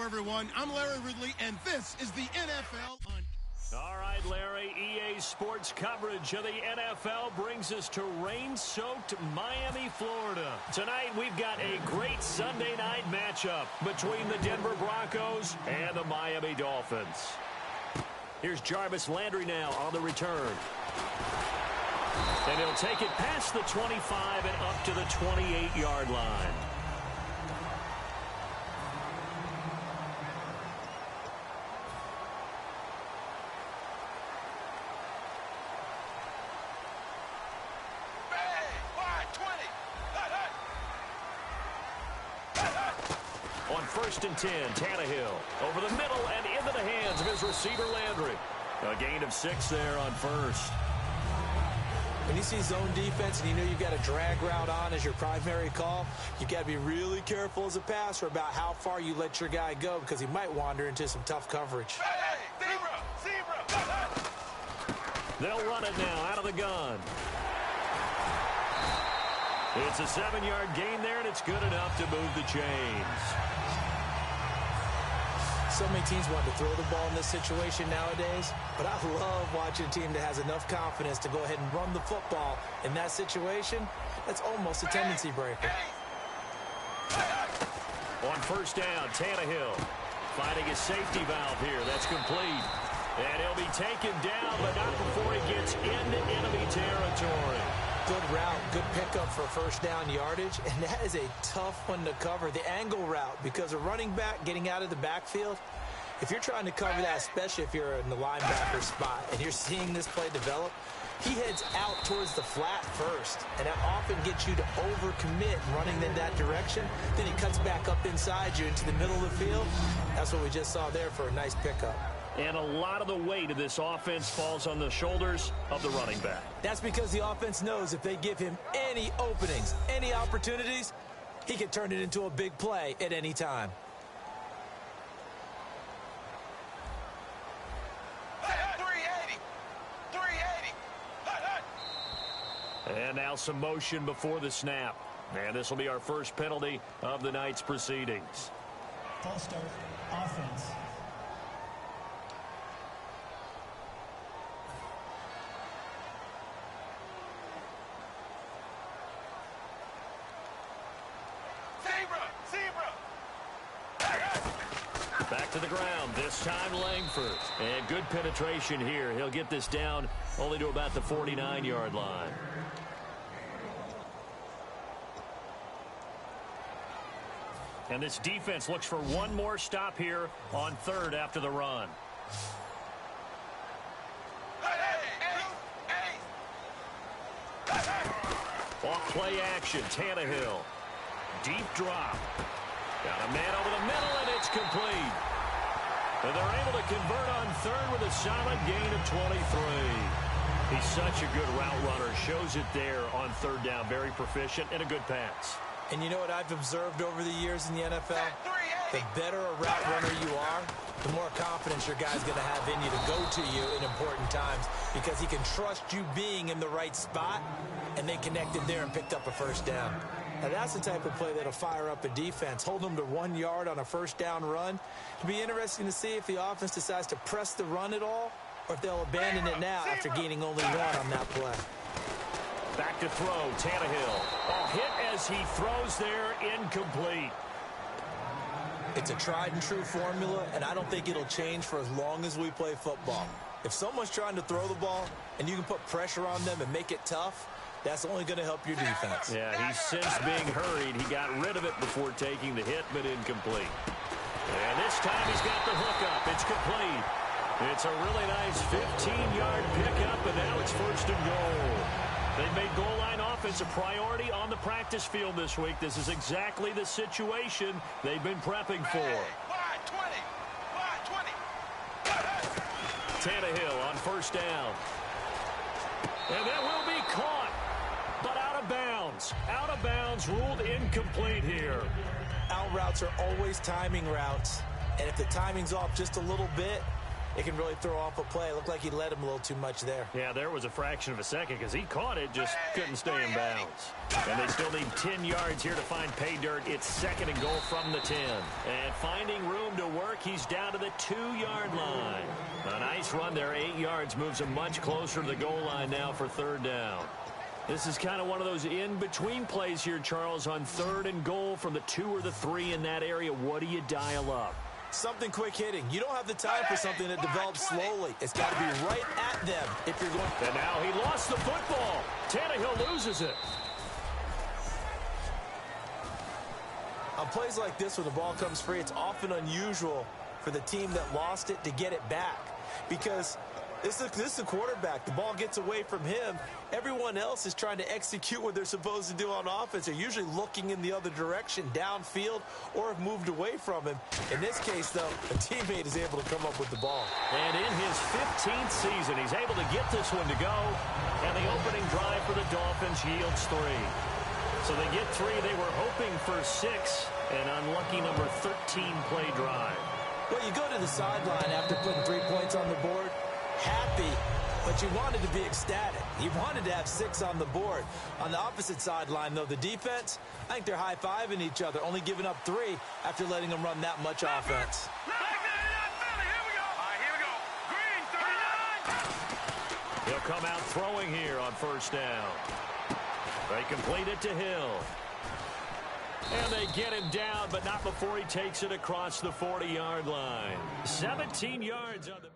Hello, everyone. I'm Larry Ridley, and this is the NFL on... All right, Larry, EA Sports coverage of the NFL brings us to rain-soaked Miami, Florida. Tonight, we've got a great Sunday night matchup between the Denver Broncos and the Miami Dolphins. Here's Jarvis Landry now on the return. And he'll take it past the 25 and up to the 28-yard line. On 1st and 10, Tannehill over the middle and into the hands of his receiver Landry. A gain of 6 there on 1st. When you see zone defense and you know you've got a drag route on as your primary call, you've got to be really careful as a passer about how far you let your guy go because he might wander into some tough coverage. They'll run it now out of the gun. It's a 7-yard gain there, and it's good enough to move the chains. So many teams want to throw the ball in this situation nowadays, but I love watching a team that has enough confidence to go ahead and run the football in that situation. That's almost a tendency breaker. On 1st down, Tannehill finding his safety valve here. That's complete. And he'll be taken down, but not before he gets into enemy territory. Good route, good pickup for 1st down yardage, and that is a tough one to cover. The angle route, because a running back getting out of the backfield, if you're trying to cover that, especially if you're in the linebacker spot and you're seeing this play develop, he heads out towards the flat first, and that often gets you to overcommit running in that direction. Then he cuts back up inside you into the middle of the field. That's what we just saw there for a nice pickup. And a lot of the weight of this offense falls on the shoulders of the running back. That's because the offense knows if they give him any openings, any opportunities, he can turn it into a big play at any time. And now some motion before the snap. And this will be our first penalty of the night's proceedings. False start, offense. Back to the ground, this time Langford. And good penetration here. He'll get this down only to about the 49-yard line. And this defense looks for one more stop here on 3rd after the run. Off play action, Tannehill. Deep drop. Got a man over the middle, and it's complete. And they're able to convert on 3rd with a solid gain of 23. He's such a good route runner. Shows it there on 3rd down. Very proficient and a good pass. And you know what I've observed over the years in the NFL? The better a route runner you are, the more confidence your guy's going to have in you to go to you in important times because he can trust you being in the right spot, and they connected there and picked up a 1st down. Now, that's the type of play that'll fire up a defense. Hold them to 1 yard on a 1st down run. It'll be interesting to see if the offense decides to press the run at all or if they'll abandon it now after gaining only 1 on that play. Back to throw, Tannehill. A hit as he throws there, incomplete. It's a tried-and-true formula, and I don't think it'll change for as long as we play football. If someone's trying to throw the ball and you can put pressure on them and make it tough, that's only going to help your defense. Yeah, he's since being hurried. He got rid of it before taking the hit, but incomplete. And this time he's got the hook up. It's complete. It's a really nice 15-yard pickup, and now it's 1st and goal. They've made goal line offense a priority on the practice field this week. This is exactly the situation they've been prepping for. Tannehill on 1st down. And that will be caught, but out of bounds. Out of bounds, ruled incomplete here. Out routes are always timing routes, and if the timing's off just a little bit, it can really throw off a play. It looked like he led him a little too much there. Yeah, there was a fraction of a second because he caught it, just couldn't stay in bounds. And they still need 10 yards here to find pay dirt. It's 2nd and goal from the 10. And finding room to work, he's down to the 2-yard line. A nice run there, 8 yards, moves him much closer to the goal line now for 3rd down. This is kind of one of those in-between plays here, Charles, on 3rd and goal from the 2 or the 3 in that area. What do you dial up? Something quick hitting. You don't have the time for something that develops slowly. It's got to be right at them if you're going. And now he lost the football. Tannehill loses it. On plays like this where the ball comes free, it's often unusual for the team that lost it to get it back. Because this is a quarterback. The ball gets away from him. Everyone else is trying to execute what they're supposed to do on offense. They're usually looking in the other direction, downfield, or have moved away from him. In this case, though, a teammate is able to come up with the ball. And in his 15th season, he's able to get this one to go. And the opening drive for the Dolphins yields 3. So they get 3. They were hoping for 6. An unlucky number 13 play drive. Well, you go to the sideline after putting 3 points on the board, happy, but you wanted to be ecstatic. You wanted to have 6 on the board. On the opposite sideline, though, the defense, I think they're high-fiving each other, only giving up 3 after letting them run that much offense. He'll come out throwing here on 1st down. They complete it to Hill. And they get him down, but not before he takes it across the 40-yard line. 17 yards on the...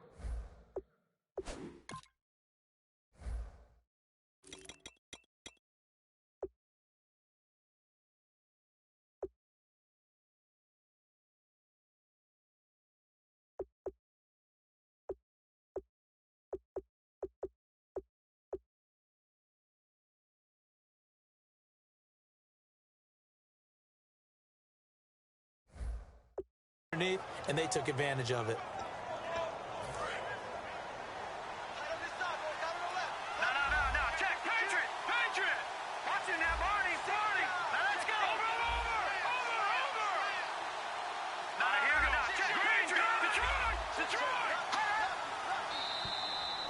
And they took advantage of it.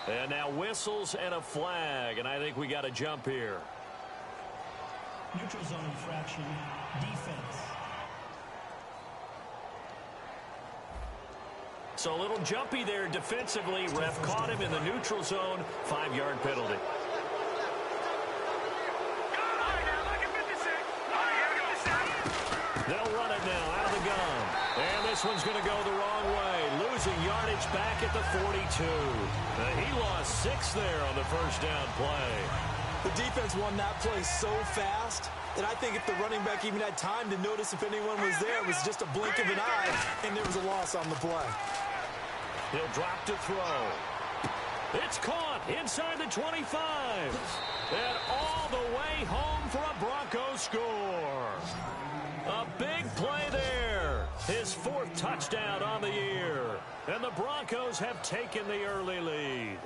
And now whistles and a flag, and I think we got a jump here. Neutral zone infraction, defense. So a little jumpy there defensively. Ref caught him in the neutral zone. 5-yard penalty. They'll run it now out of the gun. And this one's going to go the wrong way. Losing yardage back at the 42. He lost 6 there on the 1st down play. The defense won that play so fast that I think if the running back even had time to notice if anyone was there, it was just a blink of an eye, and there was a loss on the play. He'll drop to throw. It's caught inside the 25. And all the way home for a Broncos score. A big play there. His 4th touchdown on the year. And the Broncos have taken the early lead.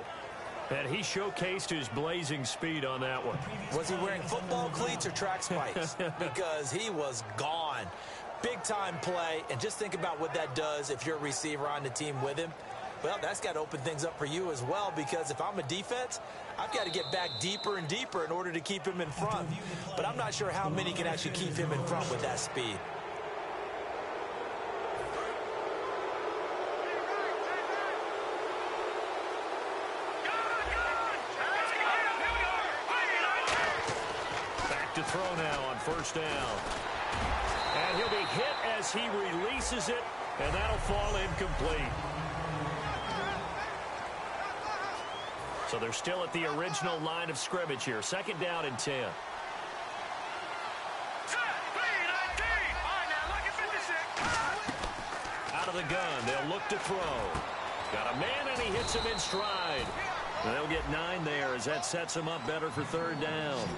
And he showcased his blazing speed on that one. Was he wearing football cleats or track spikes? Because he was gone. Big-time play. And just think about what that does if you're a receiver on the team with him. Well, that's got to open things up for you as well, because if I'm a defense, I've got to get back deeper and deeper in order to keep him in front. But I'm not sure how many can actually keep him in front with that speed. Back to throw now on 1st down. And he'll be hit as he releases it, and that'll fall incomplete. So they're still at the original line of scrimmage here. 2nd down and 10. Out of the gun, they'll look to throw. Got a man, and he hits him in stride. And they'll get 9 there as that sets him up better for 3rd down.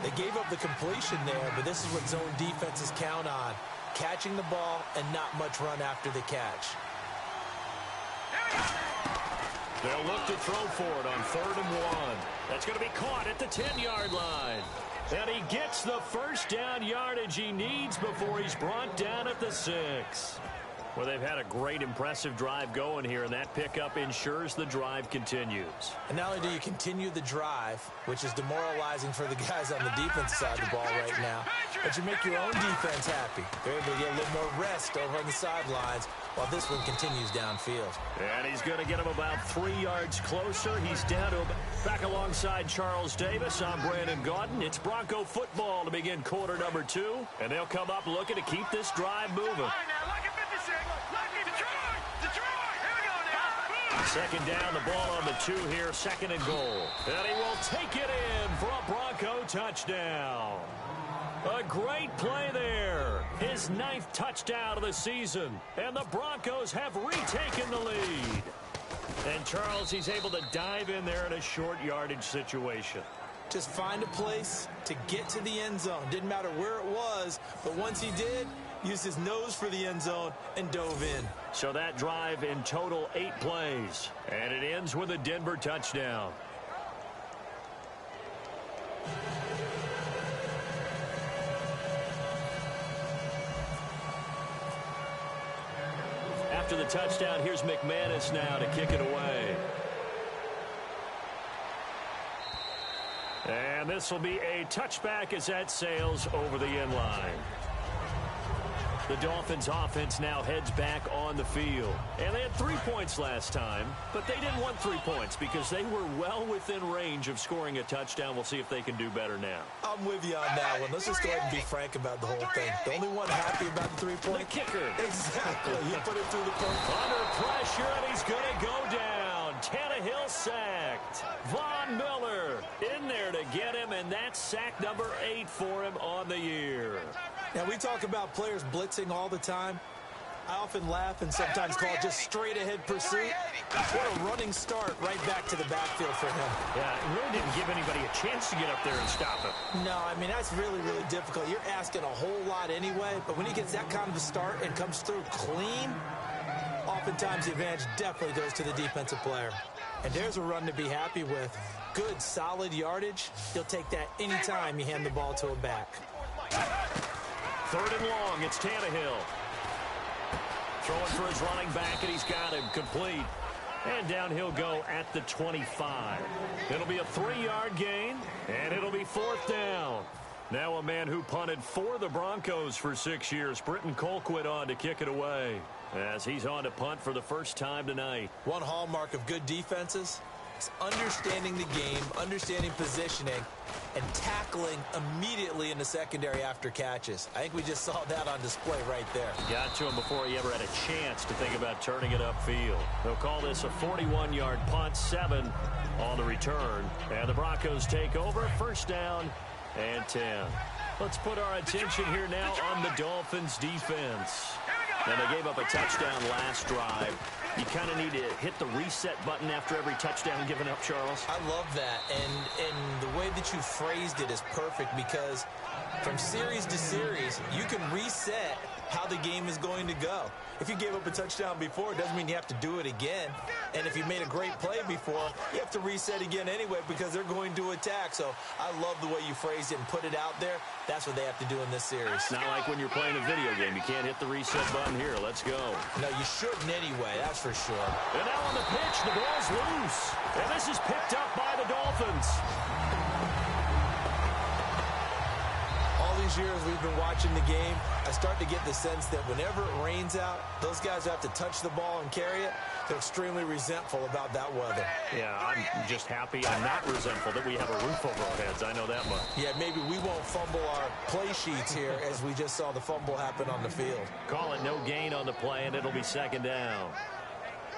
They gave up the completion there, but this is what zone defenses count on. Catching the ball and not much run after the catch. They'll look to throw for it on 3rd and 1. That's going to be caught at the 10-yard line. And he gets the 1st down yardage he needs before he's brought down at the 6. Well, they've had a great, impressive drive going here, and that pickup ensures the drive continues. And not only do you continue the drive, which is demoralizing for the guys on the defense side of the ball right now, but you make your own defense happy. They're able to get a little more rest over on the sidelines while this one continues downfield. And he's going to get him about 3 yards closer. He's down to back alongside Charles Davis. I'm Brandon Gaudin. It's Bronco football to begin quarter number 2, and they'll come up looking to keep this drive moving. Second down, the ball on the 2 here, second and goal. And he will take it in for a Bronco touchdown. A great play there. His 9th touchdown of the season. And the Broncos have retaken the lead. And Charles, he's able to dive in there in a short yardage situation. Just find a place to get to the end zone. Didn't matter where it was, but once he did, used his nose for the end zone and dove in. So that drive in total 8 plays. And it ends with a Denver touchdown. After the touchdown, here's McManus now to kick it away. And this will be a touchback as that sails over the end line. The Dolphins offense now heads back on the field. And they had 3 points last time, but they didn't want 3 points because they were well within range of scoring a touchdown. We'll see if they can do better now. I'm with you on that one. Let's just go ahead and be frank about the whole thing. The only one happy about the 3-point. The kicker. Exactly. You put it through the post. Under pressure, and he's going to go down. Tannehill sacked. Von Miller in there to get him, and that's sack number 8 for him on the year. Now, we talk about players blitzing all the time. I often laugh and sometimes call it just straight-ahead pursuit. What a running start right back to the backfield for him. Yeah, it really didn't give anybody a chance to get up there and stop him. No, I mean, that's really, really difficult. You're asking a whole lot anyway, but when he gets that kind of a start and comes through clean, oftentimes the advantage definitely goes to the defensive player. And there's a run to be happy with. Good, solid yardage. You'll take that anytime you hand the ball to a back. 3rd and long, it's Tannehill. Throwing for his running back, and he's got him complete. And down he'll go at the 25. It'll be a 3-yard gain, and it'll be 4th down. Now a man who punted for the Broncos for 6 years, Britton Colquitt, on to kick it away, as he's on to punt for the first time tonight. One hallmark of good defenses is understanding the game, understanding positioning, and tackling immediately in the secondary after catches. I think we just saw that on display right there. Got to him before he ever had a chance to think about turning it upfield. They'll call this a 41-yard punt, 7 on the return. And the Broncos take over, 1st down and 10. Let's put our attention here now on the Dolphins' defense. Now, they gave up a touchdown last drive. You kind of need to hit the reset button after every touchdown given up, Charles. I love that, and the way that you phrased it is perfect, because from series to series, you can reset how the game is going to go. If you gave up a touchdown before, it doesn't mean you have to do it again. And if you made a great play before, you have to reset again anyway because they're going to attack. So I love the way you phrased it and put it out there. That's what they have to do in this series. It's not like when you're playing a video game. You can't hit the reset button here. Let's go. No, you shouldn't anyway, that's for sure. And now on the pitch, the ball's loose. And this is picked up by the Dolphins. All these years we've been watching the game, I start to get the sense that whenever it rains out, those guys who have to touch the ball and carry it, they're extremely resentful about that weather. Yeah, I'm just happy I'm not resentful that we have a roof over our heads. I know that much. Yeah, maybe we won't fumble our play sheets here as we just saw the fumble happen on the field. Call it no gain on the play, and it'll be 2nd down.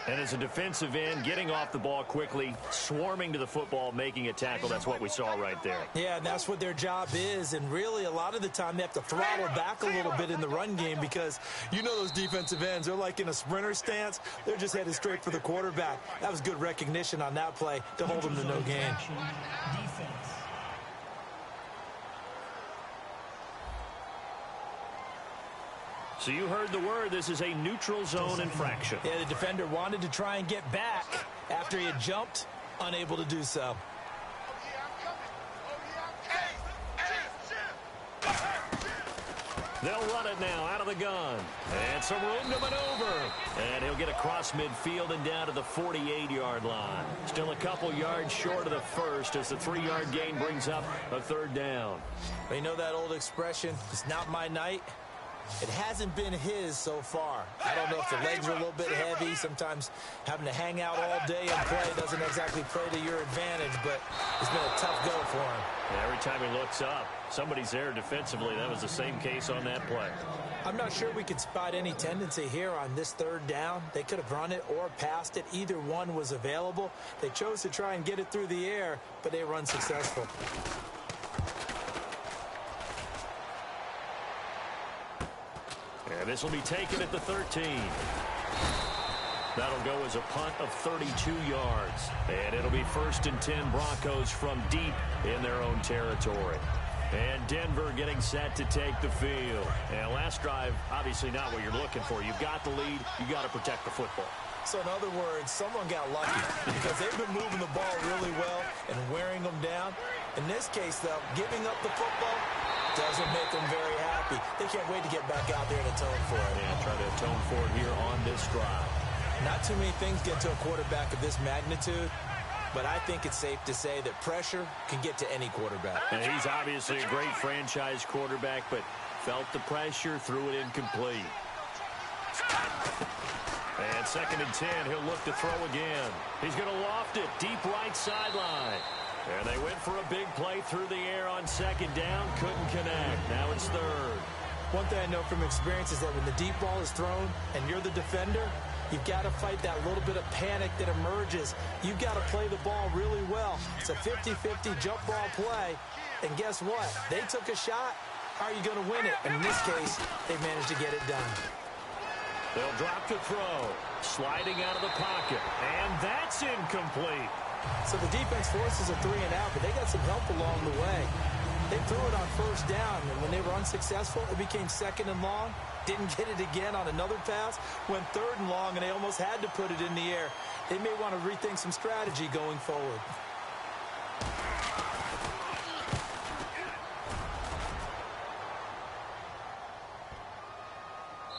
And as a defensive end, getting off the ball quickly, swarming to the football, making a tackle, that's what we saw right there. Yeah, and that's what their job is. And really, a lot of the time, they have to throttle back a little bit in the run game because you know those defensive ends, they're like in a sprinter stance. They're just headed straight for the quarterback. That was good recognition on that play to hold them to no gain. Defense. So you heard the word. This is a neutral zone infraction. Yeah, the defender wanted to try and get back after he had jumped, unable to do so. They'll run it now out of the gun. And some room to maneuver. And he'll get across midfield and down to the 48-yard line. Still a couple yards short of the first as the 3-yard gain brings up a third down. You know that old expression, it's not my night? It hasn't been his so far. I don't know if the legs are a little bit heavy. Sometimes having to hang out all day and play doesn't exactly play to your advantage, but it's been a tough go for him. Yeah, every time he looks up, somebody's there defensively. That was the same case on that play. I'm not sure we could spot any tendency here on this third down. They could have run it or passed it. Either one was available. They chose to try and get it through the air, but they were unsuccessful. And this will be taken at the 13. That'll go as a punt of 32 yards. And it'll be 1st and 10 Broncos from deep in their own territory. And Denver getting set to take the field. And last drive, obviously not what you're looking for. You've got the lead. You got to protect the football. So in other words, someone got lucky because they've been moving the ball really well and wearing them down. In this case, though, giving up the football doesn't make them very happy. They can't wait to get back out there and atone for it. Yeah, try to atone for it here on this drive. Not too many things get to a quarterback of this magnitude, but I think it's safe to say that pressure can get to any quarterback. And he's obviously a great franchise quarterback, but felt the pressure, threw it incomplete. And 2nd and 10, he'll look to throw again. He's going to loft it deep right sideline. And they went for a big play through the air on 2nd down. Couldn't connect. Now it's 3rd. One thing I know from experience is that when the deep ball is thrown and you're the defender, you've got to fight that little bit of panic that emerges. You've got to play the ball really well. It's a 50-50 jump ball play. And guess what? They took a shot. How are you going to win it? And in this case, they managed to get it done. They'll drop to throw. Sliding out of the pocket. And that's incomplete. So the defense forces a 3-and-out, but they got some help along the way. They threw it on 1st down, and when they were unsuccessful, it became 2nd and long. Didn't get it again on another pass. Went 3rd and long, and they almost had to put it in the air. They may want to rethink some strategy going forward.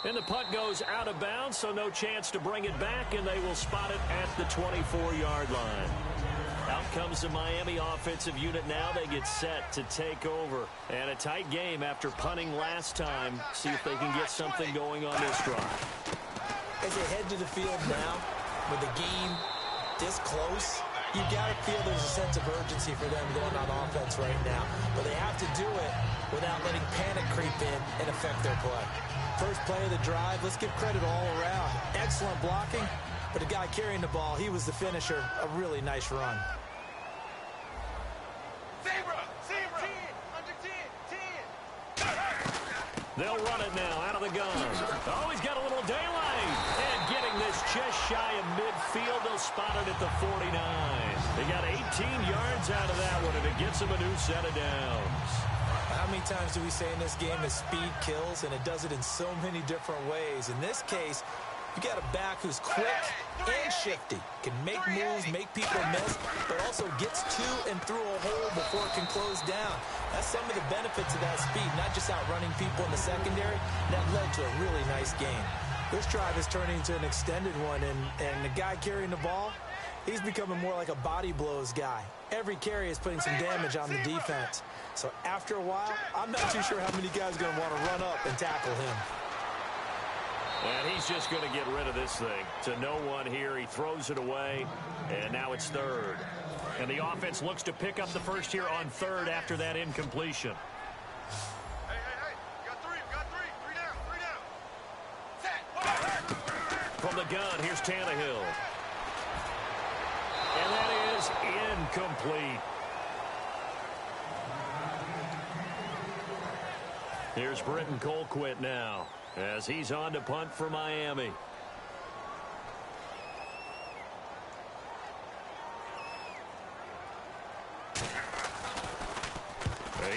And the punt goes out of bounds, so no chance to bring it back, and they will spot it at the 24-yard line. Out comes the Miami offensive unit now. They get set to take over. And a tight game after punting last time. See if they can get something going on this drive. As they head to the field now, with the game this close, you got to feel there's a sense of urgency for them going on offense right now. But they have to do it without letting panic creep in and affect their play. First play of the drive, let's give credit all around. Excellent blocking, but the guy carrying the ball, he was the finisher. A really nice run. They'll run it now out of the gun. Oh, he's got a little daylight. And getting this just shy of midfield, they'll spot it at the 49. They got 18 yards out of that one, and it gets them a new set of downs. How many times do we say in this game that speed kills, and it does it in so many different ways? In this case, you got a back who's quick and shifty, can make moves, make people miss, but also gets to and through a hole before it can close down. That's some of the benefits of that speed, not just outrunning people in the secondary. That led to a really nice game. This drive is turning into an extended one, and the guy carrying the ball, he's becoming more like a body blows guy. Every carry is putting some damage on the defense. So after a while, I'm not too sure how many guys are going to want to run up and tackle him. And he's just going to get rid of this thing. To no one here. He throws it away, and now it's 3rd. And the offense looks to pick up the first here on 3rd after that incompletion. Hey. Got three. Three down. From the gun, here's Tannehill. And that is incomplete. Here's Britton Colquitt now, as he's on to punt for Miami.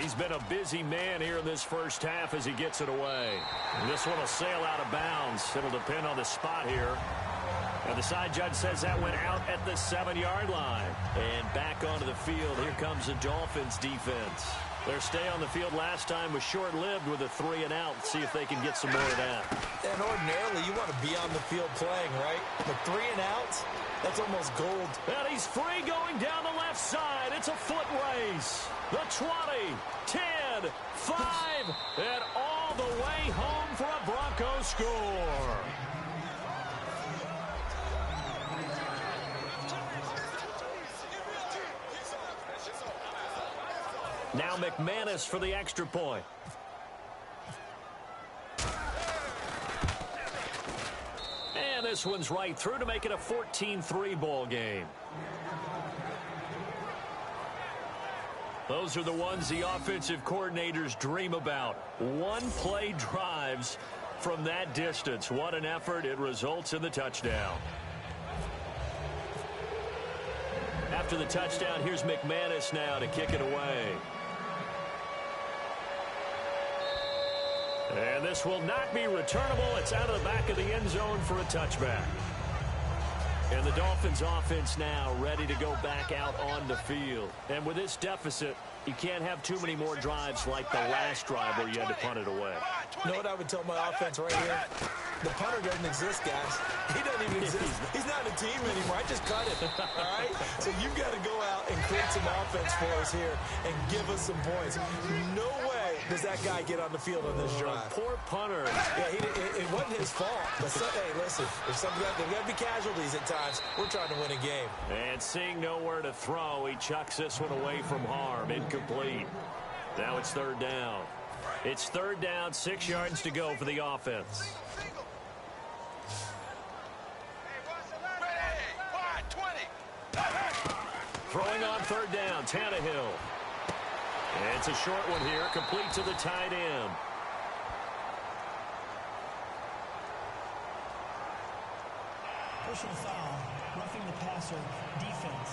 He's been a busy man here in this first half as he gets it away. And this one will sail out of bounds. It'll depend on the spot here. And the side judge says that went out at the 7-yard line. And back onto the field, here comes the Dolphins defense. Their stay on the field last time was short-lived with a 3-and-out. See if they can get some more of that. And ordinarily, you want to be on the field playing, right? But 3-and-outs, that's almost gold. And he's free going down the left side. It's a foot race. The 20, 10, 5, and all the way home for a Broncos score. Now McManus for the extra point. And this one's right through to make it a 14-3 ball game. Those are the ones the offensive coordinators dream about. One-play drives from that distance. What an effort. It results in the touchdown. After the touchdown, here's McManus now to kick it away. And this will not be returnable. It's out of the back of the end zone for a touchback. And the Dolphins offense now ready to go back out on the field. And with this deficit, you can't have too many more drives like the last drive where you had to punt it away. You know what I would tell my offense right here? The punter doesn't exist, guys. He doesn't even exist. He's not a team anymore. I just cut it, all right? So you've got to go out and create some offense for us here and give us some points. No way does that guy get on the field on this drive. Poor punter. Yeah, it wasn't his fault. But hey, listen, there's got to be casualties at times. We're trying to win a game. And seeing nowhere to throw, he chucks this one away from harm. Incomplete. Now it's third down. It's third down, 6 yards to go for the offense. Throwing on third down, Tannehill. And it's a short one here, complete to the tight end. Personal foul, roughing the passer, defense.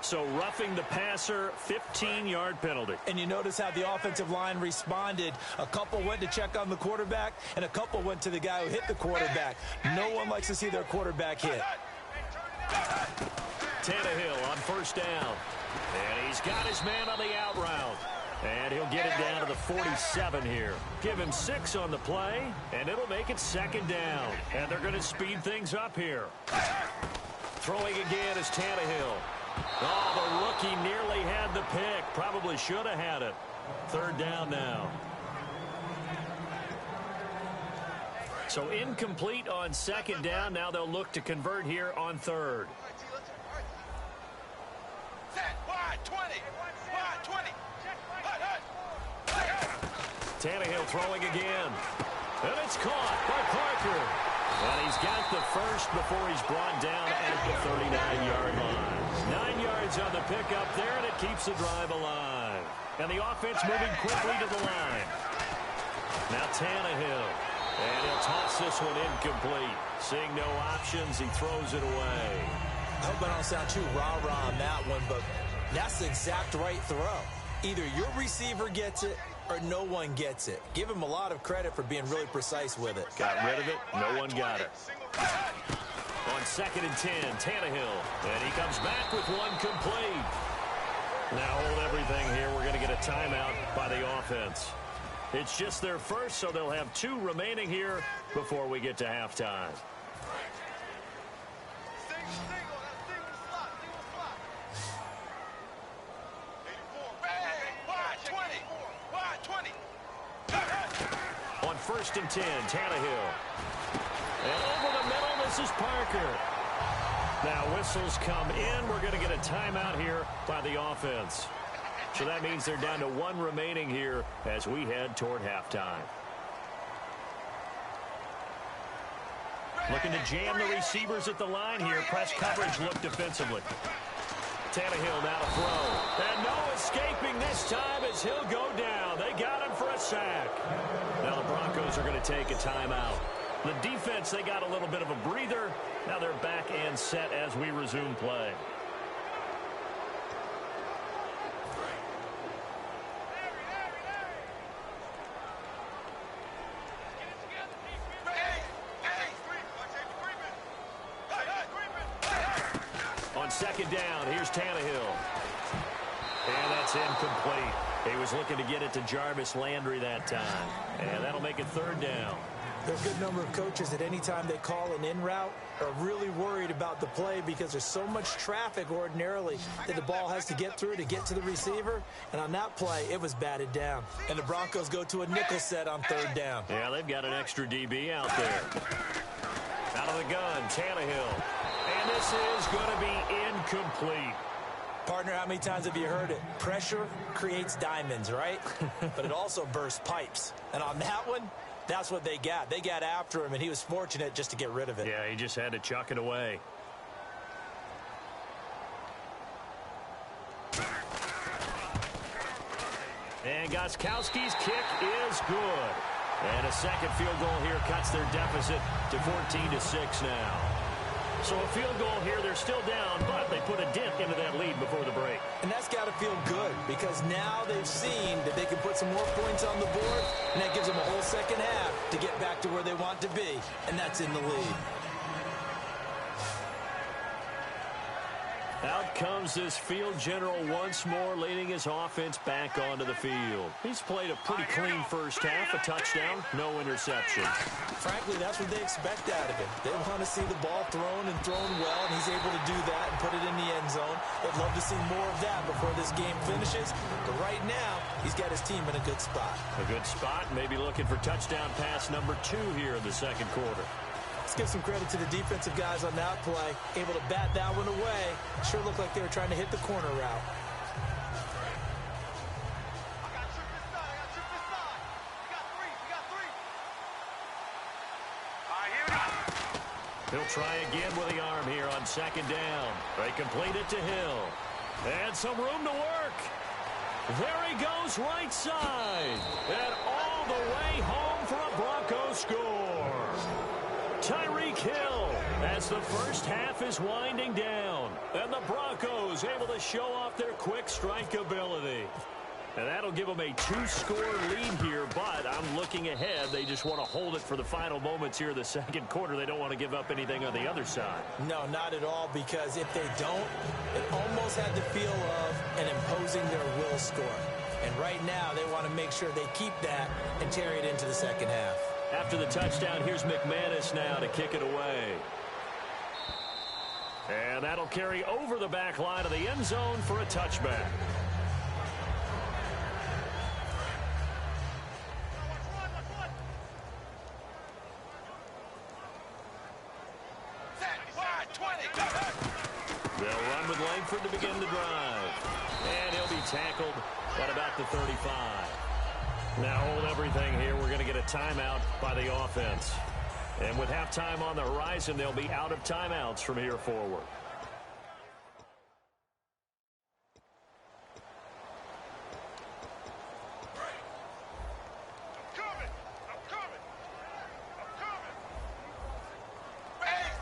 So roughing the passer, 15-yard penalty. And you notice how the offensive line responded. A couple went to check on the quarterback, and a couple went to the guy who hit the quarterback. No one likes to see their quarterback hit. Tannehill on first down. And he's got his man on the out route. And he'll get it down to the 47 here. Give him 6 on the play, and it'll make it second down. And they're going to speed things up here. Throwing again is Tannehill. Oh, the rookie nearly had the pick. Probably should have had it. Third down now. So incomplete on second down. Now they'll look to convert here on third. Tannehill throwing again. And it's caught by Parker. And he's got the first before he's brought down at the 39-yard line. 9 yards on the pickup there, and it keeps the drive alive. And the offense moving quickly to the line. Now Tannehill. And he'll toss this one incomplete. Seeing no options, he throws it away. I hope I don't sound too rah-rah on that one, but that's the exact right throw. Either your receiver gets it or no one gets it. Give him a lot of credit for being really precise with it. Got rid of it. No one got it. On second and 10, Tannehill. And he comes back with one complete. Now hold everything here. We're going to get a timeout by the offense. It's just their first, so they'll have 2 remaining here before we get to halftime. On first and 10, Tannehill. And over the middle, this is Parker. Now whistles come in. We're going to get a timeout here by the offense. So that means they're down to 1 remaining here as we head toward halftime. Looking to jam the receivers at the line here. Press coverage look defensively. Tannehill now to throw. And no escaping this time as he'll go down. They got him for a sack. Now the Broncos are going to take a timeout. The defense, they got a little bit of a breather. Now they're back and set as we resume play. second down. Here's Tannehill. And that's incomplete. He was looking to get it to Jarvis Landry that time. And that'll make it third down. There are a good number of coaches at any time they call an in route are really worried about the play because there's so much traffic ordinarily that the ball has to get through to get to the receiver. And on that play, it was batted down. And the Broncos go to a nickel set on third down. Yeah, they've got an extra DB out there. Out of the gun, Tannehill. And this is going to be incomplete. Partner, how many times have you heard it? Pressure creates diamonds, right? But it also bursts pipes. And on that one, that's what they got. They got after him, and he was fortunate just to get rid of it. Yeah, he just had to chuck it away. And Gostkowski's kick is good. And a second field goal here cuts their deficit to 14-6 now. So a field goal here, they're still down, but they put a dent into that lead before the break. And that's got to feel good because now they've seen that they can put some more points on the board, and that gives them a whole second half to get back to where they want to be, and that's in the lead. Out comes this field general once more, leading his offense back onto the field. He's played a pretty clean first half, a touchdown, no interceptions. Frankly, that's what they expect out of him. They want to see the ball thrown and thrown well, and he's able to do that and put it in the end zone. They'd love to see more of that before this game finishes, but right now, he's got his team in a good spot. A good spot, maybe looking for touchdown pass number 2 here in the second quarter. Let's give some credit to the defensive guys on that play. Able to bat that one away. Sure looked like they were trying to hit the corner route. He'll try again with the arm here on second down. They complete it to Hill. And some room to work. There he goes right side. And all the way home for a Broncos score. Tyreek Hill as the first half is winding down. And the Broncos able to show off their quick strike ability. And that'll give them a 2-score lead here, but I'm looking ahead. They just want to hold it for the final moments here in the second quarter. They don't want to give up anything on the other side. No, not at all, because if they don't, it almost had the feel of an imposing their will score. And right now, they want to make sure they keep that and carry it into the second half. After the touchdown, here's McManus now to kick it away. And that'll carry over the back line of the end zone for a touchback. They'll run with Langford to begin the drive. And he'll be tackled at about the 35. Now hold everything here. We're going to get a timeout by the offense. And with halftime on the horizon, they'll be out of timeouts from here forward.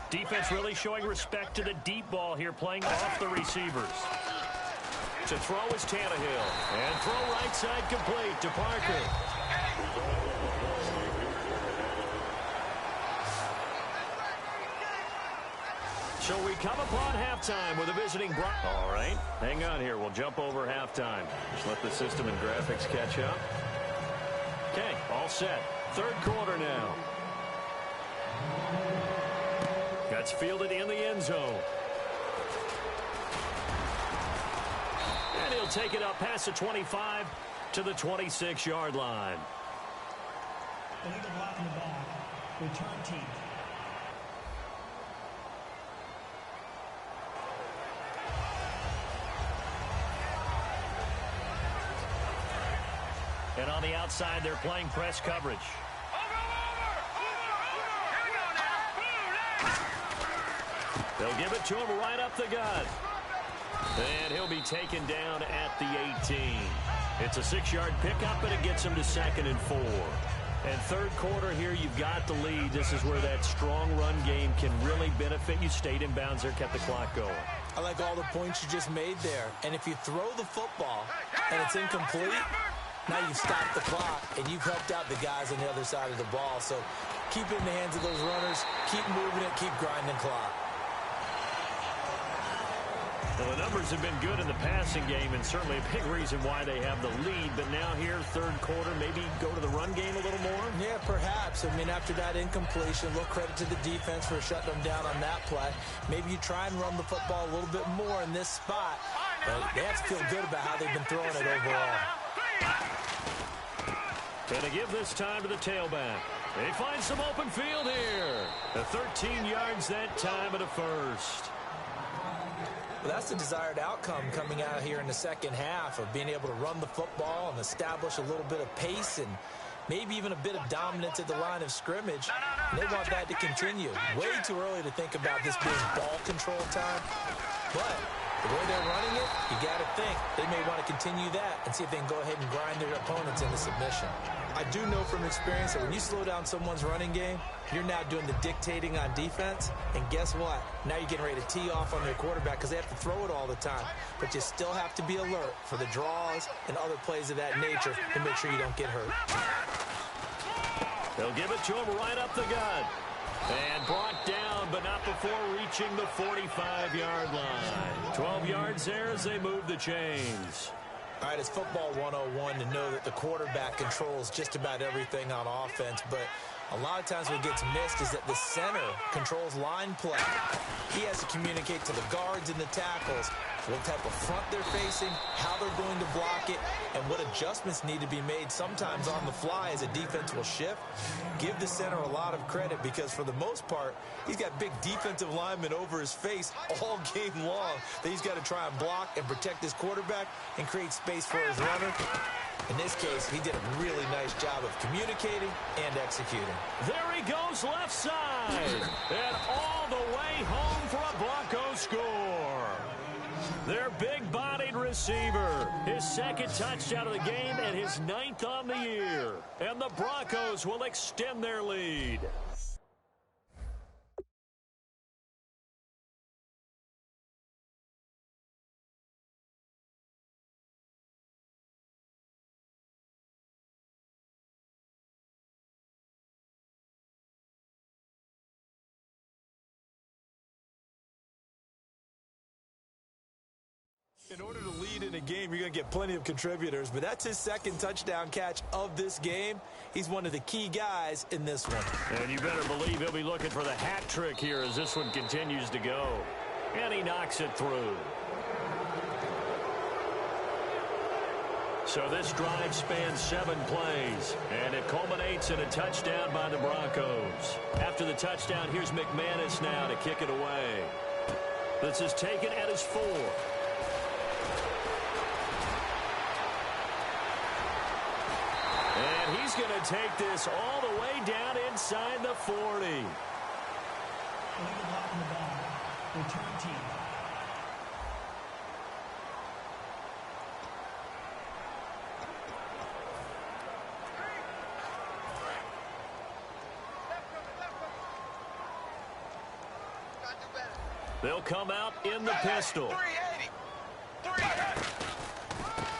Defense really showing respect to the deep ball here, playing off the receivers. To throw is Tannehill. And throw right side complete to Parker. So we come upon halftime with a visiting Broncos. All right, hang on here. We'll jump over halftime. Just let the system and graphics catch up. Okay, all set. Third quarter now. That's fielded in the end zone. And he'll take it up past the 25 to the 26-yard line. Illegal block in the back. Return team. And on the outside, they're playing press coverage. They'll give it to him right up the gut. And he'll be taken down at the 18. It's a 6-yard pickup, and it gets him to 2nd and 4. And third quarter here, you've got the lead. This is where that strong run game can really benefit you. Stayed in bounds there, kept the clock going. I like all the points you just made there. And if you throw the football and it's incomplete, now you've stopped the clock, and you've helped out the guys on the other side of the ball. So keep it in the hands of those runners. Keep moving it. Keep grinding clock. Well, the numbers have been good in the passing game, and certainly a big reason why they have the lead. But now here, third quarter, maybe go to the run game a little more? Yeah, perhaps. I mean, after that incompletion, a little credit to the defense for shutting them down on that play. Maybe you try and run the football a little bit more in this spot. But they have to feel good about how they've been throwing it overall. Gonna give this time to the tailback. They find some open field here. 13 yards that time at a first. Well, that's the desired outcome coming out here in the second half of being able to run the football and establish a little bit of pace and maybe even a bit of dominance at the line of scrimmage. And they want that to continue. Way too early to think about this being ball control time. But the way they're running it, you got to think they may want to continue that and see if they can go ahead and grind their opponents into submission. I do know from experience that when you slow down someone's running game, you're now doing the dictating on defense. And guess what? Now you're getting ready to tee off on their quarterback because they have to throw it all the time. But you still have to be alert for the draws and other plays of that nature to make sure you don't get hurt. They'll give it to him right up the gut. And brought down, but not before reaching the 45-yard line. 12 yards there as they move the chains. All right, it's football 101 to know that the quarterback controls just about everything on offense, but a lot of times what gets missed is that the center controls line play. He has to communicate to the guards and the tackles what type of front they're facing, how they're going to block it, and what adjustments need to be made sometimes on the fly as a defense will shift. Give the center a lot of credit because for the most part, he's got big defensive linemen over his face all game long that he's got to try and block and protect his quarterback and create space for his runner. In this case, he did a really nice job of communicating and executing. There he goes left side. And all the way home for a Bronco score. Their big-bodied receiver. His second touchdown of the game and his 9th on the year. And the Broncos will extend their lead. In order to lead in a game, you're going to get plenty of contributors, but that's his second touchdown catch of this game. He's one of the key guys in this one. And you better believe he'll be looking for the hat trick here as this one continues to go. And he knocks it through. So this drive spans 7 plays, and it culminates in a touchdown by the Broncos. After the touchdown, here's McManus now to kick it away. This is taken at his 4. And he's going to take this all the way down inside the 40. Legal block in the back. Return team. They'll come out in the pistol.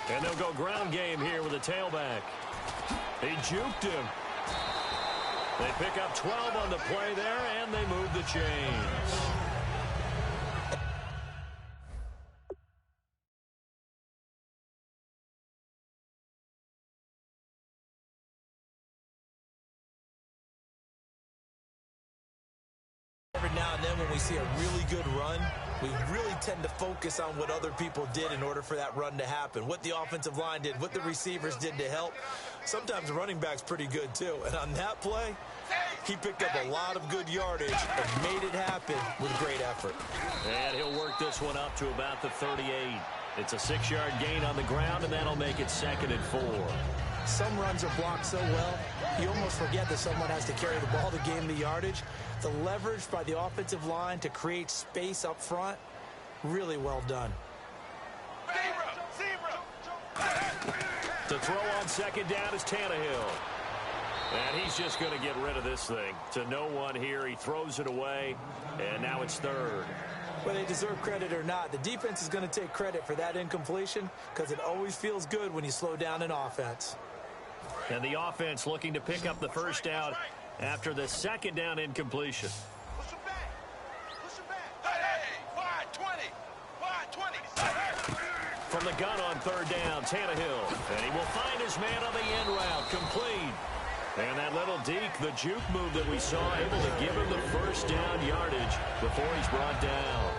And they'll go ground game here with a tailback. He juked him. They pick up 12 on the play there, and they move the chains. Every now and then when we see a really good run, we really tend to focus on what other people did in order for that run to happen. What the offensive line did, what the receivers did to help. Sometimes the running back's pretty good too. And on that play, he picked up a lot of good yardage and made it happen with great effort. And he'll work this one up to about the 38. It's a 6-yard gain on the ground, and that'll make it 2nd and 4. Some runs are blocked so well, you almost forget that someone has to carry the ball to gain the yardage. The leverage by the offensive line to create space up front, really well done. To throw on 2nd down is Tannehill. And he's just going to get rid of this thing. To no one here, he throws it away, and now it's 3rd. Whether they deserve credit or not, the defense is going to take credit for that incompletion because it always feels good when you slow down an offense. And the offense looking to pick up the first down after the 2nd down incompletion. Push him back. Push him back. Hey, wide 20. Wide 20. the gun on third down, Tannehill. And he will find his man on the end route, complete. And that little deke, the juke move that we saw, able to give him the first down yardage before he's brought down.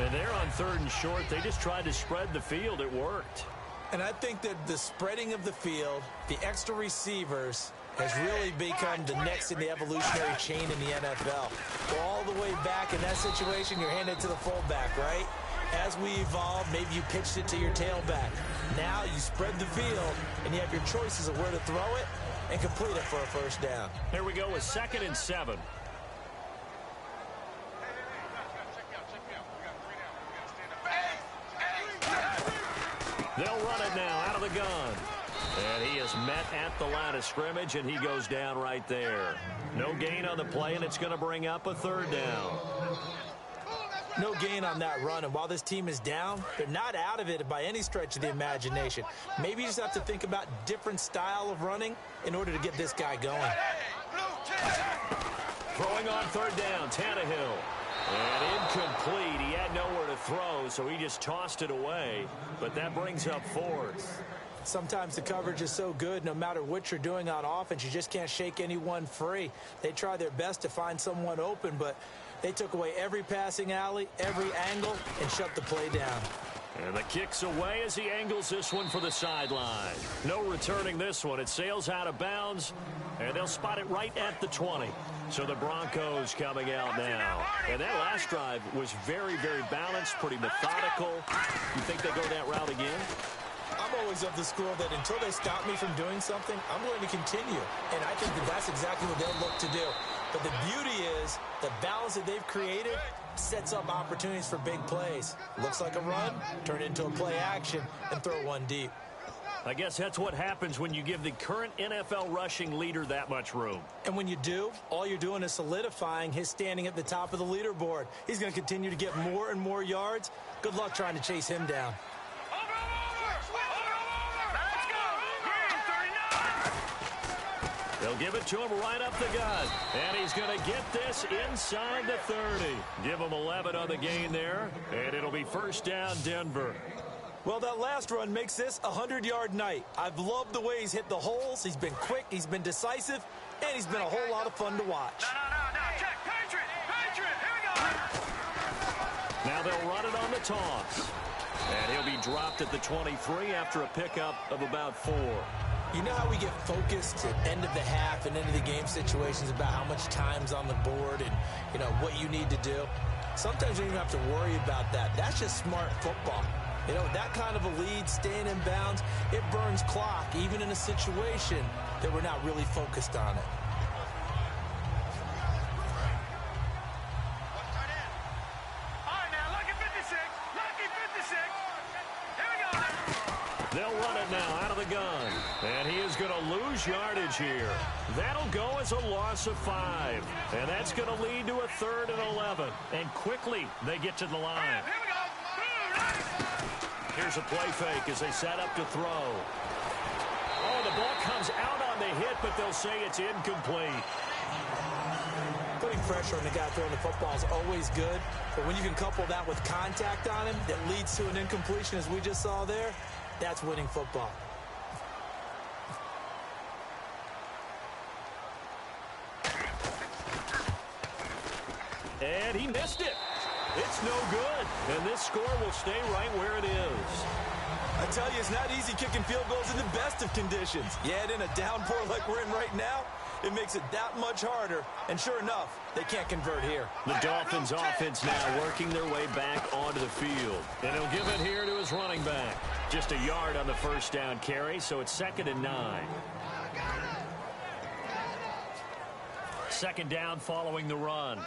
And they're on third and short. They just tried to spread the field. It worked. And I think that the spreading of the field, the extra receivers, has really become the next in the evolutionary chain in the NFL. Go all the way back in that situation, you're handed to the fullback, right? As we evolve, maybe you pitched it to your tailback. Now you spread the field, and you have your choices of where to throw it and complete it for a first down. Here we go with 2nd and 7. They'll run it now out of the gun. And he is met at the line of scrimmage, and he goes down right there. No gain on the play, and it's going to bring up a third down. No gain on that run, and while this team is down, they're not out of it by any stretch of the imagination. Maybe you just have to think about different style of running in order to get this guy going. Throwing on third down, Tannehill. And incomplete. He had nowhere to throw, so he just tossed it away. But that brings up 4th. Sometimes the coverage is so good, no matter what you're doing on offense, you just can't shake anyone free. They try their best to find someone open, but they took away every passing alley, every angle, and shut the play down. And the kick's away as he angles this one for the sideline. No returning this one. It sails out of bounds, and they'll spot it right at the 20. So the Broncos coming out now. And that last drive was very, very balanced, pretty methodical. You think they go that route again? I'm always of the school that until they stop me from doing something, I'm going to continue. And I think that that's exactly what they'll look to do. But the beauty is the balance that they've created sets up opportunities for big plays. Looks like a run, turn it into a play action, and throw one deep. I guess that's what happens when you give the current NFL rushing leader that much room. And when you do, all you're doing is solidifying his standing at the top of the leaderboard. He's going to continue to get more and more yards. Good luck trying to chase him down. They'll give it to him right up the gut. And he's going to get this inside the 30. Give him 11 on the gain there. And it'll be first down, Denver. Well, that last run makes this a 100-yard night. I've loved the way he's hit the holes. He's been quick, he's been decisive, and he's been a whole lot of fun to watch. No, check, Patriot, here we go. Now they'll run it on the toss. And he'll be dropped at the 23 after a pickup of about 4. You know how we get focused at end of the half and end of the game situations about how much time's on the board and, you know, what you need to do? Sometimes you don't even have to worry about that. That's just smart football. You know, that kind of a lead, staying in bounds, it burns clock, even in a situation that we're not really focused on it. All right, now, lucky 56. Here we go. They'll run it now out of the gun. And he is going to lose yardage here. That'll go as a loss of 5. And that's going to lead to a 3rd and 11. And quickly, they get to the line. Here we go. Here's a play fake as they set up to throw. Oh, the ball comes out on the hit, but they'll say it's incomplete. Putting pressure on the guy throwing the football is always good, but when you can couple that with contact on him that leads to an incompletion, as we just saw there, that's winning football. And he missed it. It's no good. And this score will stay right where it is. I tell you, it's not easy kicking field goals in the best of conditions. Yet in a downpour like we're in right now, it makes it that much harder. And sure enough, they can't convert here. The Dolphins offense now working their way back onto the field. And he'll give it here to his running back. Just a yard on the first down carry, so it's 2nd and 9. 2nd down following the run.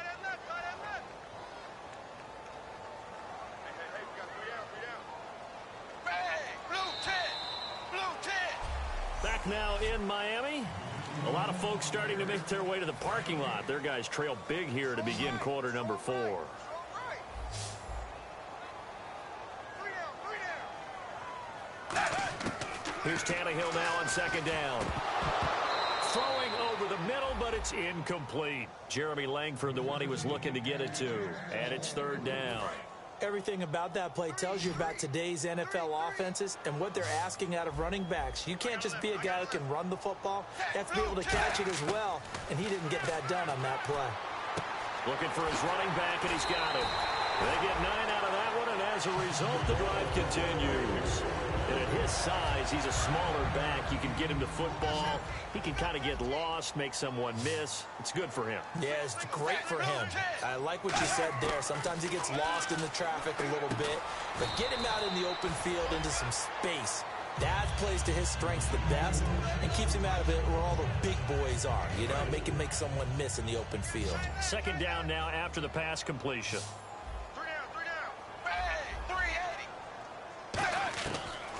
Back now in Miami. A lot of folks starting to make their way to the parking lot. Their guys trail big here to begin quarter number 4. Here's Tannehill now on 2nd down. Throwing over the middle, but it's incomplete. Jeremy Langford, the one he was looking to get it to. And it's 3rd down. Everything about that play tells you about today's NFL offenses and what they're asking out of running backs. You can't just be a guy who can run the football. You have to be able to catch it as well, and he didn't get that done on that play. Looking for his running back, and he's got it. They get 9 out of that one, and as a result, the drive continues. And at his size, he's a smaller back. You can get him to football. He can kind of get lost, make someone miss. It's good for him. Yeah, it's great for him. I like what you said there. Sometimes he gets lost in the traffic a little bit. But get him out in the open field into some space. That plays to his strengths the best and keeps him out of it where all the big boys are. You know, make him make someone miss in the open field. Second down now after the pass completion.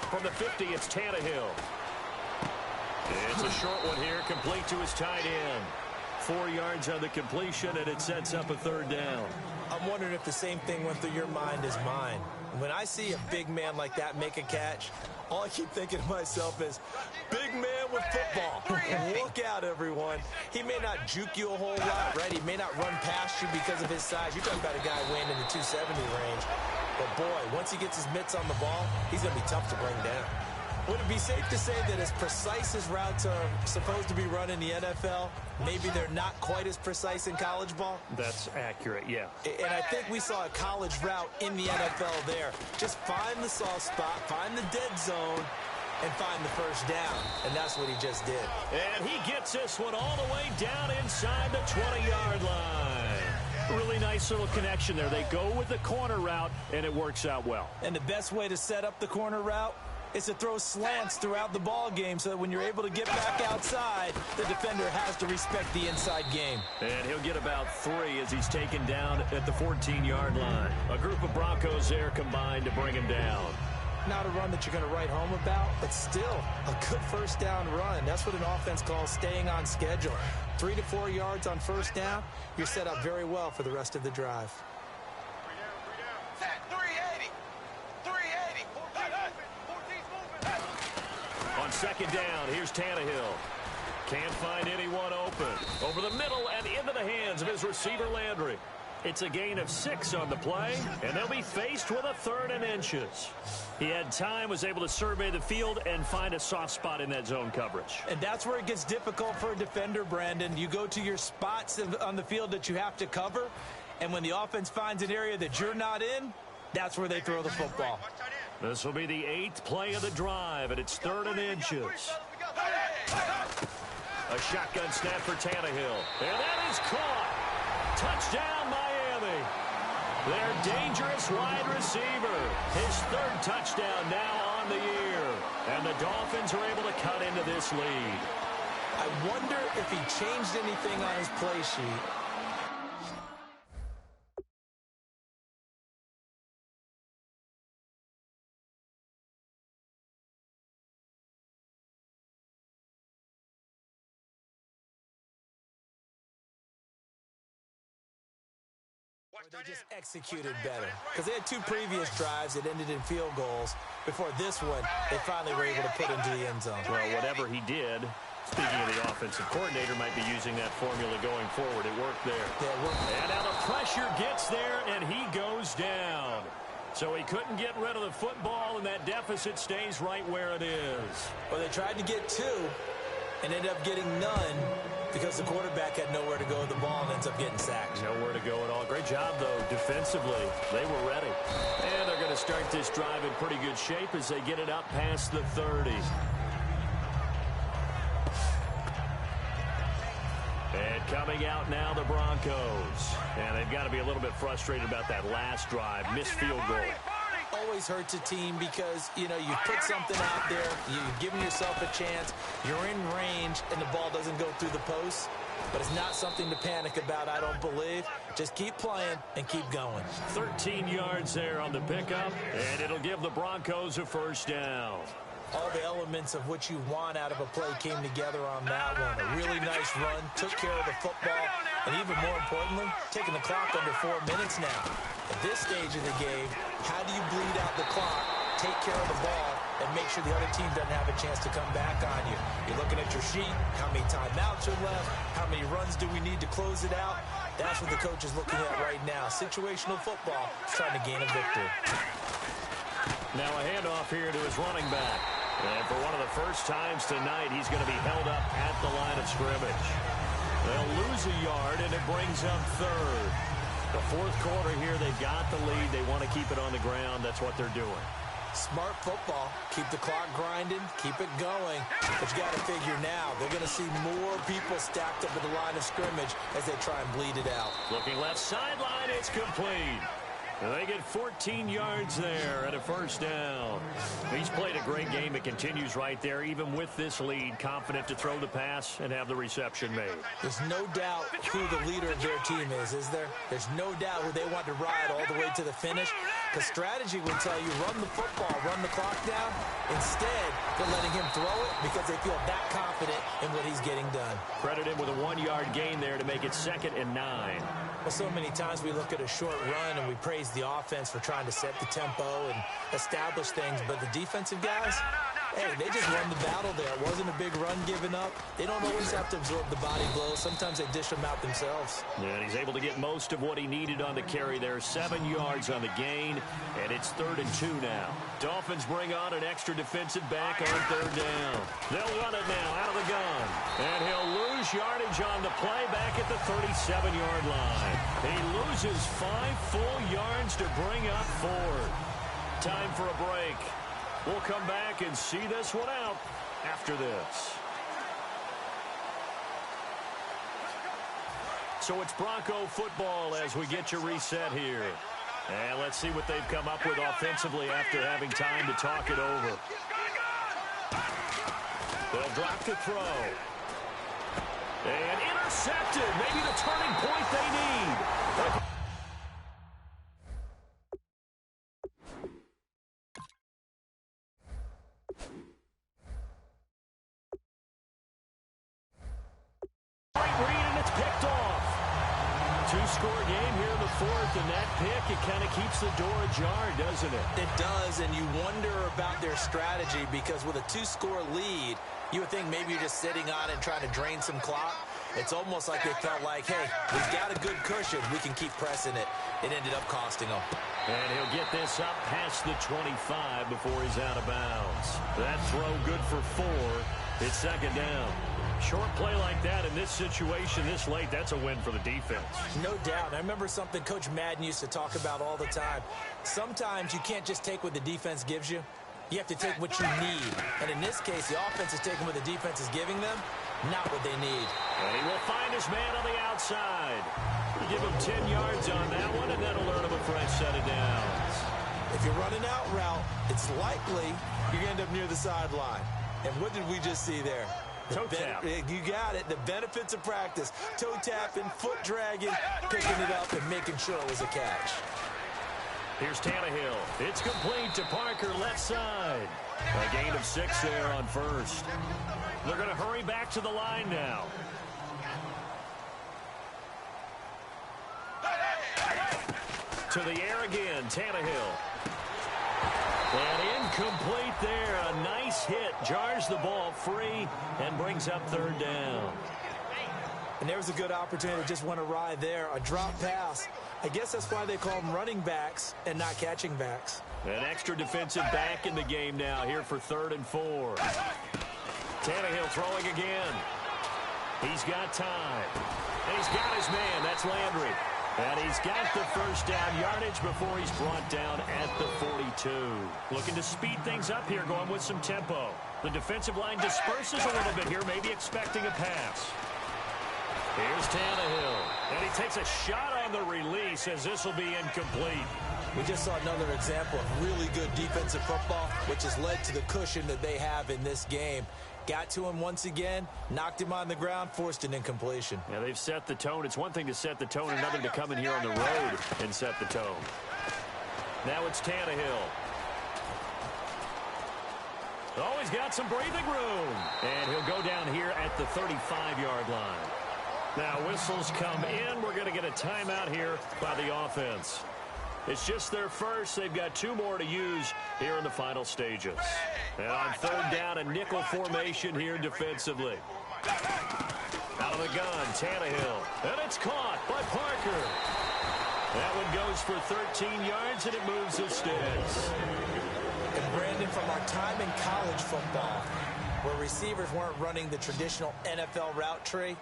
From the 50, it's Tannehill. It's a short one here, complete to his tight end. 4 yards on the completion, and it sets up a third down. I'm wondering if the same thing went through your mind as mine. When I see a big man like that make a catch, all I keep thinking to myself is, big man with football. Look out, everyone. He may not juke you a whole lot, right? He may not run past you because of his size. You're talking about a guy weighing in the 270 range. But, boy, once he gets his mitts on the ball, he's going to be tough to bring down. Would it be safe to say that as precise as routes are supposed to be run in the NFL, maybe they're not quite as precise in college ball? That's accurate, yeah. And I think we saw a college route in the NFL there. Just find the soft spot, find the dead zone, and find the first down. And that's what he just did. And he gets this one all the way down inside the 20-yard line. Really nice little connection there. They go with the corner route, and it works out well. And the best way to set up the corner route is to throw slants throughout the ball game so that when you're able to get back outside, the defender has to respect the inside game. And he'll get about 3 as he's taken down at the 14-yard line. A group of Broncos there combined to bring him down. Not a run that you're going to write home about, but still a good first down run. That's what an offense calls staying on schedule. 3 to 4 yards on first down, you're set up very well for the rest of the drive. 380. 380. On second down, here's Tannehill. Can't find anyone open. Over the middle and into the hands of his receiver, Landry. It's a gain of 6 on the play, and they'll be faced with a 3rd and inches. He had time, was able to survey the field and find a soft spot in that zone coverage. And that's where it gets difficult for a defender, Brandon. You go to your spots on the field that you have to cover, and when the offense finds an area that you're not in, that's where they throw the football. This will be the 8th play of the drive, and it's 3rd and inches. A shotgun snap for Tannehill, and that is caught. Touchdown, Miami. Their dangerous wide receiver. His 3rd touchdown now on the year. And the Dolphins are able to cut into this lead. I wonder if he changed anything on his play sheet. Or they just executed better. Because they had 2 previous drives that ended in field goals. Before this one, they finally were able to put into the end zone. Well, whatever he did, speaking of the offensive coordinator, might be using that formula going forward. It worked there. Yeah, it worked. And now the pressure gets there, and he goes down. So he couldn't get rid of the football, and that deficit stays right where it is. Well, they tried to get 2 and ended up getting none, because the quarterback had nowhere to go with the ball and ends up getting sacked. Nowhere to go at all. Great job, though, defensively. They were ready. And they're going to start this drive in pretty good shape as they get it up past the 30. And coming out now, the Broncos. And they've got to be a little bit frustrated about that last drive. Missed field goal. Always hurts a team because, you know, you put something out there, you've given yourself a chance, you're in range, and the ball doesn't go through the post. But it's not something to panic about, I don't believe. Just keep playing and keep going. 13 yards there on the pickup, and it'll give the Broncos a first down. All the elements of what you want out of a play came together on that one. A really nice run, took care of the football, and even more importantly, taking the clock under 4 minutes now. At this stage of the game, how do you bleed out the clock, take care of the ball, and make sure the other team doesn't have a chance to come back on you? You're looking at your sheet, how many timeouts are left, how many runs do we need to close it out? That's what the coach is looking at right now. Situational football, trying to gain a victory. Now a handoff here to his running back. And for one of the first times tonight, he's going to be held up at the line of scrimmage. They'll lose a yard, and it brings up third. The fourth quarter here, they've got the lead. They want to keep it on the ground. That's what they're doing. Smart football. Keep the clock grinding. Keep it going. But you got to figure now, they're going to see more people stacked up at the line of scrimmage as they try and bleed it out. Looking left sideline, it's complete. And they get 14 yards there and a first down. He's played a great game. It continues right there, even with this lead, confident to throw the pass and have the reception made. There's no doubt who the leader of their team is there? There's no doubt who they want to ride all the way to the finish. The strategy would tell you run the football, run the clock down. Instead, they're letting him throw it because they feel that confident in what he's getting done. Credit him with a 1-yard gain there to make it 2nd and 9. Well, so many times we look at a short run and we praise the offense for trying to set the tempo and establish things, but the defensive guys, hey, they just won the battle there. It wasn't a big run given up. They don't always have to absorb the body blows. Sometimes they dish them out themselves. Yeah, and he's able to get most of what he needed on the carry there. 7 yards on the gain, and it's 3rd and 2 now. Dolphins bring on an extra defensive back on 3rd down. They'll run it now out of the gun. And he'll lose yardage on the play back at the 37-yard line. He loses 5 full yards to bring up 4th. Time for a break. We'll come back and see this one out after this. So it's Bronco football as we get you reset here. And let's see what they've come up with offensively after having time to talk it over. They'll drop to throw. And intercepted. Maybe the turning point they need. Two-score game here in the 4th, and that pick, it kind of keeps the door ajar, doesn't it? It does, and you wonder about their strategy because with a 2-score lead, you would think maybe you're just sitting on it and trying to drain some clock. It's almost like they felt like, hey, we've got a good cushion. We can keep pressing it. It ended up costing them. And he'll get this up past the 25 before he's out of bounds. That throw good for 4. It's 2nd down. Short play like that in this situation this late, that's a win for the defense. No doubt. I remember something Coach Madden used to talk about all the time. Sometimes you can't just take what the defense gives you. You have to take what you need. And in this case, the offense is taking what the defense is giving them, not what they need. And he will find his man on the outside. You give him 10 yards on that one, and that'll earn him a fresh set of downs. If you're running out route, it's likely you're going to end up near the sideline. And what did we just see there? Toe tap. You got it. The benefits of practice. Toe tapping, foot dragging, picking it up, and making sure it was a catch. Here's Tannehill. It's complete to Parker, left side. A gain of 6 there on 1st. They're going to hurry back to the line now. To the air again, Tannehill. And incomplete there. A nice hit. Jars the ball free and brings up 3rd down. And there was a good opportunity to just went awry there. A drop pass. I guess that's why they call them running backs and not catching backs. An extra defensive back in the game now here for 3rd and 4. Tannehill throwing again. He's got time. And he's got his man. That's Landry. And he's got the first down yardage before he's brought down at the 42. Looking to speed things up here, going with some tempo. The defensive line disperses a little bit here, maybe expecting a pass. Here's Tannehill. And he takes a shot on the release as this will be incomplete. We just saw another example of really good defensive football, which has led to the cushion that they have in this game. Got to him once again, knocked him on the ground, forced an incompletion. Yeah, they've set the tone. It's one thing to set the tone, another to come in here on the road and set the tone. Now it's Tannehill. Oh, he's got some breathing room. And he'll go down here at the 35-yard line. Now whistles come in. We're going to get a timeout here by the offense. It's just their first. They've got 2 more to use here in the final stages. And on 3rd down, a nickel formation here defensively. Out of the gun, Tannehill. And it's caught by Parker. That one goes for 13 yards, and it moves the sticks. And Brandon, from our time in college football, where receivers weren't running the traditional NFL route tree,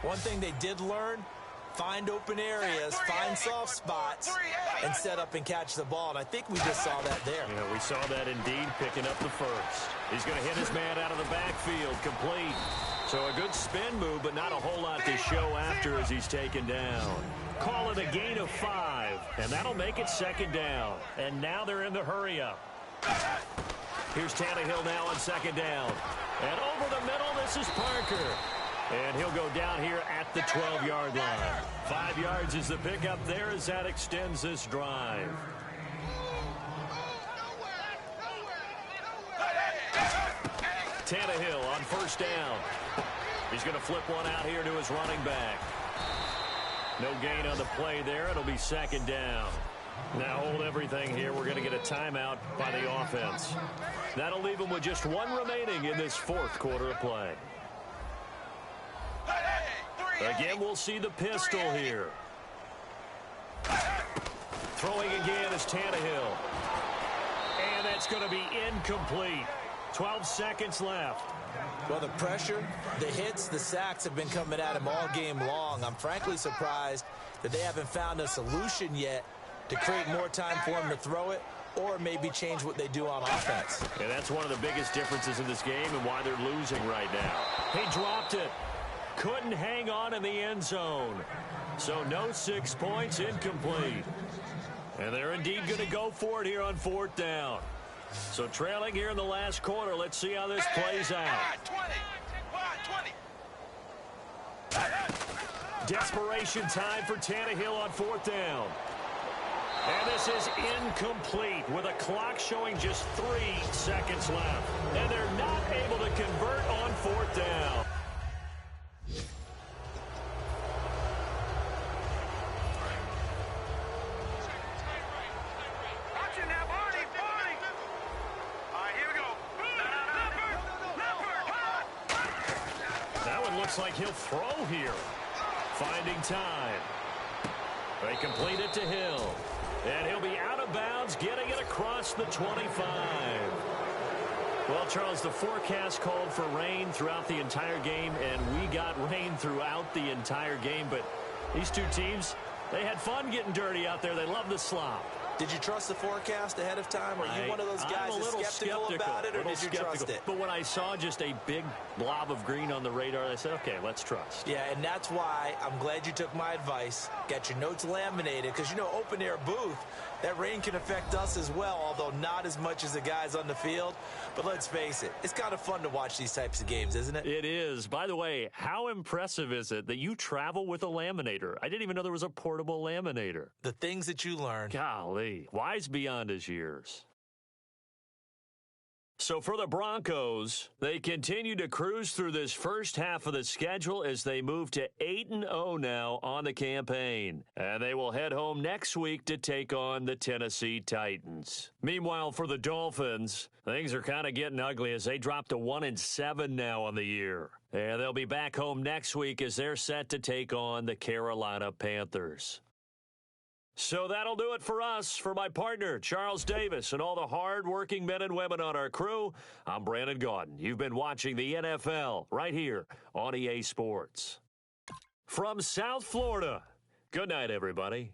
one thing they did learn, find open areas, find soft spots, and set up and catch the ball. And I think we just saw that there. Yeah, we saw that indeed, picking up the first. He's going to hit his man out of the backfield, complete. So a good spin move, but not a whole lot to show after as he's taken down. Call it a gain of 5, and that'll make it second down. And now they're in the hurry-up. Here's Tannehill now on second down. And over the middle, this is Parker. And he'll go down here at the 12-yard line. 5 yards is the pickup there as that extends this drive. Tannehill on first down. He's going to flip one out here to his running back. No gain on the play there. It'll be second down. Now hold everything here. We're going to get a timeout by the offense. That'll leave them with just one remaining in this fourth quarter of play. Again, we'll see the pistol here. Throwing again is Tannehill. And that's going to be incomplete. 12 seconds left. Well, the pressure, the hits, the sacks have been coming at him all game long. I'm frankly surprised that they haven't found a solution yet to create more time for him to throw it or maybe change what they do on offense. And that's one of the biggest differences in this game and why they're losing right now. He dropped it. Couldn't hang on in the end zone. So no 6 points, incomplete. And they're indeed going to go for it here on fourth down. So trailing here in the last quarter. Let's see how this plays out. 20. Desperation time for Tannehill on fourth down. And this is incomplete with a clock showing just 3 seconds left. And they're not able to convert on fourth down. Like he'll throw here. Finding time. They complete it to Hill. And he'll be out of bounds, getting it across the 25. Well, Charles, the forecast called for rain throughout the entire game, and we got rain throughout the entire game. But these two teams, they had fun getting dirty out there. They love the slop. Did you trust the forecast ahead of time? Are you one of those guys that's skeptical about it, or did you trust it? But when I saw just a big blob of green on the radar, I said, okay, let's trust. Yeah, and that's why I'm glad you took my advice. Got your notes laminated, because, you know, open-air booth, that rain can affect us as well, although not as much as the guys on the field. But let's face it, it's kind of fun to watch these types of games, isn't it? It is. By the way, how impressive is it that you travel with a laminator? I didn't even know there was a portable laminator. The things that you learn. Golly, wise beyond his years. So for the Broncos, they continue to cruise through this first half of the schedule as they move to 8-0 now on the campaign. And they will head home next week to take on the Tennessee Titans. Meanwhile, for the Dolphins, things are kind of getting ugly as they drop to 1-7 now on the year. And they'll be back home next week as they're set to take on the Carolina Panthers. So that'll do it for us. For my partner, Charles Davis, and all the hard-working men and women on our crew, I'm Brandon Gaudin. You've been watching the NFL right here on EA Sports. From South Florida, good night, everybody.